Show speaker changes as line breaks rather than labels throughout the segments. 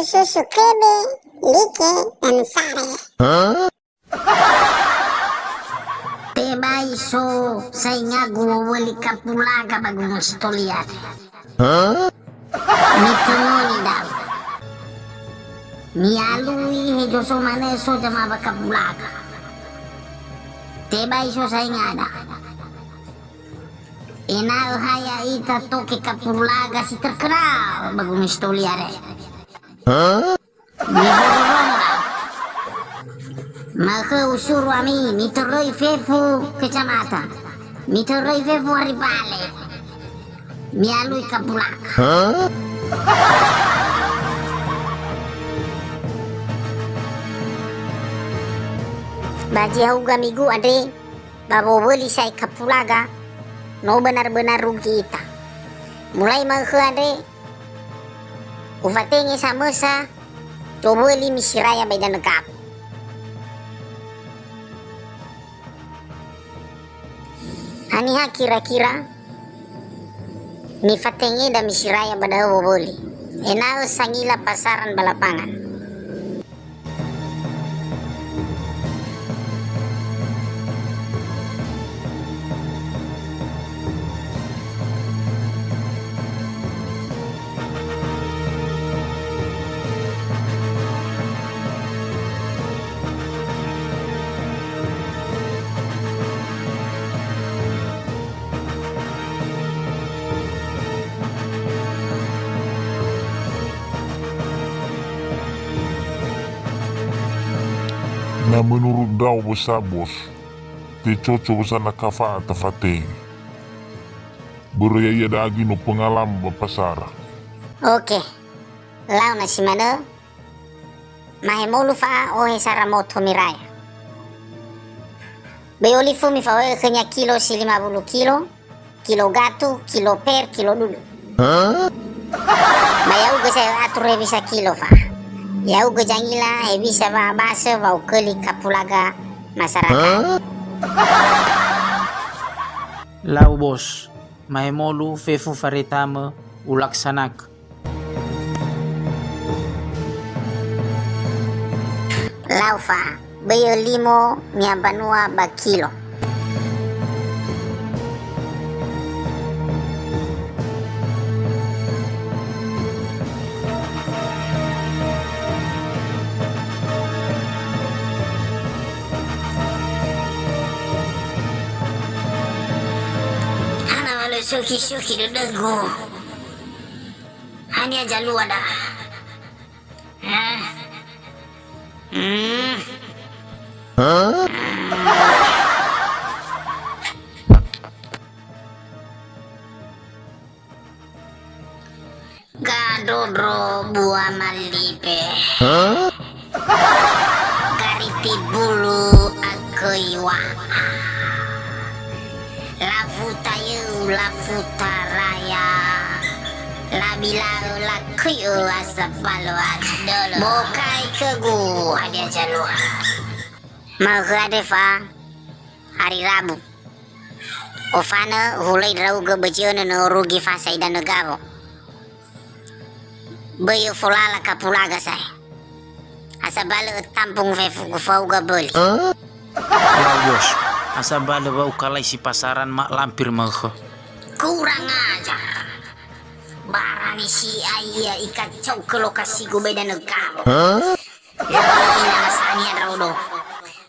suscribe, like, dan share.
Tebaiso sa inagwawali ka pulaga bagong istolyar. Mitunoni daw. Mialui hejo so maneso jama baka pulaga. Tebaiso sa ingada. Inao haya ita toke ka pulaga si terkenal bagong istolyar. Maka usuru ami miteroi fefu kecamatan, miteroi fefu haribale, mialui kapulak. Baji hauga migu ade, babo beli saya kapulaga, no benar-benar rugi ita. Mulai maka ade, ufatengi sama sa, coba li misiraya beda negap. Aniha kira-kira mi fatenge da misiraya bada boboli. Enao sangila pasaran balapangan.
Na menurut daw besar bos, te cocok besar na kafa atau fateng. Beraya dagi no pengalaman bapasar.
Oke, lau na si mana? Mahemolu fa ohe saramoto miraya. Beoli fu mi fa ohe kenya kilo si 50 kilo, kilo gato, kilo per, kilo dulu. Bayau ke saya atur bisa kilo fa. Yau gejangila bisa bahasa bau keli kapulaga masyarakat.
Lau bos, mahemolu fefu faretama ulaksanak.
Lau fa, bayo limo mia banua ba kilo. Suki-suki dedego. Hanya jalu ada. Gadodro buah malipe. Kariti bulu akoiwa. Lafuta raya Labila la kuyu asapalo adolo Bokai kegu hadia jalua Maghadefa hari Rabu Ofana hulai rauga bejana no rugi fasai dan negabo Bayo fulala kapulaga say Asabalo tampung fefu kufauga boli
Lau bos, asabala bau kalai si pasaran mak lampir mah.
Kurang ajar. Barani si ayah ikat cok ke lokasi gue beda negara. Ila masanya raudo.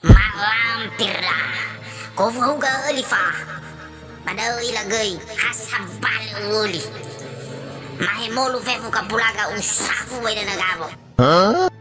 Mak lampir dah. Kau fuga elifah. Pada ila gay hasabal uli. Mahemolu fefu kapulaga usafu beda negara.